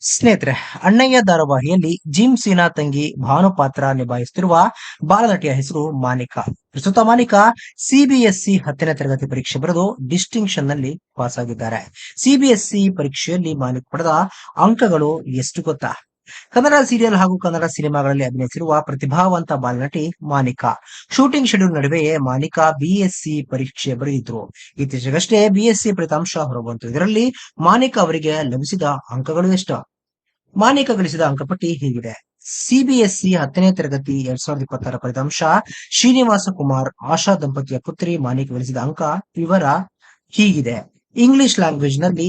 ಸ್ನೇಹಿತರೆ, ಅಣ್ಣಯ್ಯ ಧಾರಾವಾಹಿಯಲ್ಲಿ ಜಿಮ್ ತಂಗಿ ಭಾನು ಪಾತ್ರ ನಿಭಾಯಿಸುತ್ತಿರುವ ಬಾಲನಟಿಯ ಹೆಸರು ಮಾನಿಕಾ. ಪ್ರಸ್ತುತ ಮಾನಿಕಾ ಸಿಬಿಎಸ್ಇ 10ನೇ ತರಗತಿ ಪರೀಕ್ಷೆ ಬರೆದು ಡಿಸ್ಟಿಂಕ್ಷನ್ ನಲ್ಲಿ ಪಾಸ್ ಆಗಿದ್ದಾರೆ. ಸಿಬಿಎಸ್ಇ ಪರೀಕ್ಷೆಯಲ್ಲಿ ಮಾನಿಕಾ ಪಡೆದ ಅಂಕಗಳು ಎಷ್ಟು ಗೊತ್ತಾ? ಕನ್ನಡ ಸೀರಿಯಲ್ ಹಾಗೂ ಕನ್ನಡ ಸಿನಿಮಾಗಳಲ್ಲಿ ಅಭಿನಯಿಸಿರುವ ಪ್ರತಿಭಾವಂತ ಬಾಲನಟಿ ಮಾನಿಕಾ. ಶೂಟಿಂಗ್ ಶೆಡ್ಯೂಲ್ ನಡುವೆಯೇ ಮಾನಿಕಾ ಬಿಎಸ್ಸಿ ಪರೀಕ್ಷೆ ಬರೆದಿದ್ರು. ಇತ್ತೀಚೆಗಷ್ಟೇ ಬಿಎಸ್ಸಿ ಫಲಿತಾಂಶ ಹೊರಬಂತು. ಇದರಲ್ಲಿ ಮಾನಿಕಾ ಅವರಿಗೆ ಲಭಿಸಿದ ಅಂಕಗಳು ಎಷ್ಟು? ಮಾನಿಕಾ ಗಳಿಸಿದ ಅಂಕಪಟ್ಟಿ ಹೀಗಿದೆ. ಸಿಬಿಎಸ್ಇ 10ನೇ ತರಗತಿ 2026 ಫಲಿತಾಂಶ. ಶ್ರೀನಿವಾಸ ಕುಮಾರ್, ಆಶಾ ದಂಪತಿಯ ಪುತ್ರಿ ಮಾನಿಕಾ ಗಳಿಸಿದ ಅಂಕ ವಿವರ ಹೀಗಿದೆ. ಇಂಗ್ಲಿಷ್ ಲ್ಯಾಂಗ್ವೇಜ್ ನಲ್ಲಿ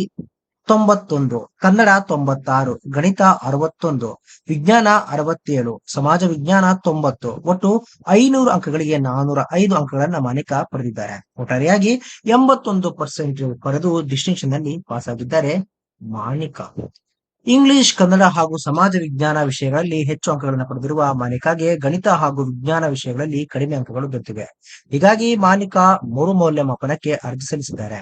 91, ಕನ್ನಡ 96, ಗಣಿತ 61, ವಿಜ್ಞಾನ 67, ಸಮಾಜ ವಿಜ್ಞಾನ 90. ಒಟ್ಟು 500 ಅಂಕಗಳಿಗೆ 405 ಅಂಕಗಳನ್ನ ಮಾನಿಕಾ ಪಡೆದಿದ್ದಾರೆ. ಒಟ್ಟಾರೆಯಾಗಿ 81% ಪಡೆದು ಡಿಸ್ಟಿಂಕ್ಷನ್ ನಲ್ಲಿ ಪಾಸ್ ಆಗಿದ್ದಾರೆ ಮಾನಿಕಾ. ಇಂಗ್ಲಿಷ್, ಕನ್ನಡ ಹಾಗೂ ಸಮಾಜ ವಿಜ್ಞಾನ ವಿಷಯಗಳಲ್ಲಿ ಹೆಚ್ಚು ಅಂಕಗಳನ್ನು ಪಡೆದಿರುವ ಮಾನಿಕಾಗೆ ಗಣಿತ ಹಾಗೂ ವಿಜ್ಞಾನ ವಿಷಯಗಳಲ್ಲಿ ಕಡಿಮೆ ಅಂಕಗಳು ದೊರೆತಿವೆ. ಹೀಗಾಗಿ ಮಾನಿಕಾ ಮರುಮೌಲ್ಯಮಾಪನಕ್ಕೆ ಅರ್ಜಿ ಸಲ್ಲಿಸಿದ್ದಾರೆ.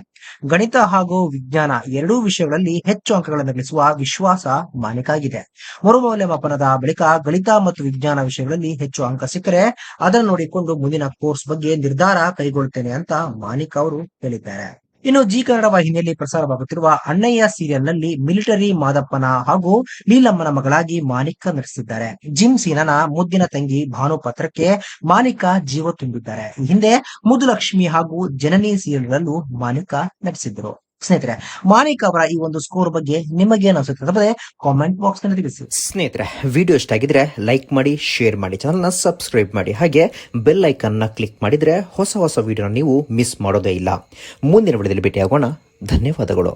ಗಣಿತ ಹಾಗೂ ವಿಜ್ಞಾನ ಎರಡೂ ವಿಷಯಗಳಲ್ಲಿ ಹೆಚ್ಚು ಅಂಕಗಳನ್ನು ಗಳಿಸುವ ವಿಶ್ವಾಸ ಮಾನಿಕಾಗಿದೆ. ಮರುಮೌಲ್ಯಮಾಪನದ ಬಳಿಕ ಗಣಿತ ಮತ್ತು ವಿಜ್ಞಾನ ವಿಷಯಗಳಲ್ಲಿ ಹೆಚ್ಚು ಅಂಕ ಸಿಕ್ಕರೆ ಅದನ್ನು ನೋಡಿಕೊಂಡು ಮುಂದಿನ ಕೋರ್ಸ್ ಬಗ್ಗೆ ನಿರ್ಧಾರ ಕೈಗೊಳ್ಳುತ್ತೇನೆ ಅಂತ ಮಾನಿಕಾ ಅವರು ಹೇಳಿದ್ದಾರೆ. ಇನ್ನು ಜಿ ಕನ್ನಡ ವಾಹಿನಿಯಲ್ಲಿ ಪ್ರಸಾರವಾಗುತ್ತಿರುವ ಅಣ್ಣಯ್ಯ ಸೀರಿಯಲ್ ನಲ್ಲಿ ಮಿಲಿಟರಿ ಮಾದಪ್ಪನ ಹಾಗೂ ಲೀಲಮ್ಮನ ಮಗಳಾಗಿ ಮಾನಿಕಾ ನಟಿಸಿದ್ದಾರೆ. ಜಿಮ್ ಸೀನನ ಮುದ್ದಿನ ತಂಗಿ ಭಾನು ಪಾತ್ರಕ್ಕೆ ಮಾನಿಕಾ ಜೀವ ತುಂಬಿದ್ದಾರೆ. ಈ ಹಿಂದೆ ಮುದುಲಕ್ಷ್ಮಿ ಹಾಗೂ ಜನನಿ ಸೀರಿಯಲ್ಗಳಲ್ಲೂ ಮಾನಿಕಾ ನಟಿಸಿದ್ದರು. ಸ್ನೇಹಿತರೆ, ಮಾನಿಕಾ ಅವರ ಈ ಒಂದು ಸ್ಕೋರ್ ಬಗ್ಗೆ ನಿಮಗೇನು ಅನಿಸುತ್ತದೆ ಕಾಮೆಂಟ್ ಬಾಕ್ಸ್ ನಲ್ಲಿ ತಿಳಿಸಿ. ಸ್ನೇಹಿತರೆ, ವಿಡಿಯೋ ಇಷ್ಟ ಆಗಿದ್ರೆ ಲೈಕ್ ಮಾಡಿ, ಶೇರ್ ಮಾಡಿ, ಚಾನಲ್ನ ಸಬ್ಸ್ಕ್ರೈಬ್ ಮಾಡಿ, ಹಾಗೆ ಬೆಲ್ ಐಕನ್ನ ಕ್ಲಿಕ್ ಮಾಡಿದ್ರೆ ಹೊಸ ವಿಡಿಯೋನ ನೀವು ಮಿಸ್ ಮಾಡೋದೇ ಇಲ್ಲ. ಮುಂದಿನ ವಿಡಿಯೋದಲ್ಲಿ ಭೇಟಿಯಾಗೋಣ. ಧನ್ಯವಾದಗಳು.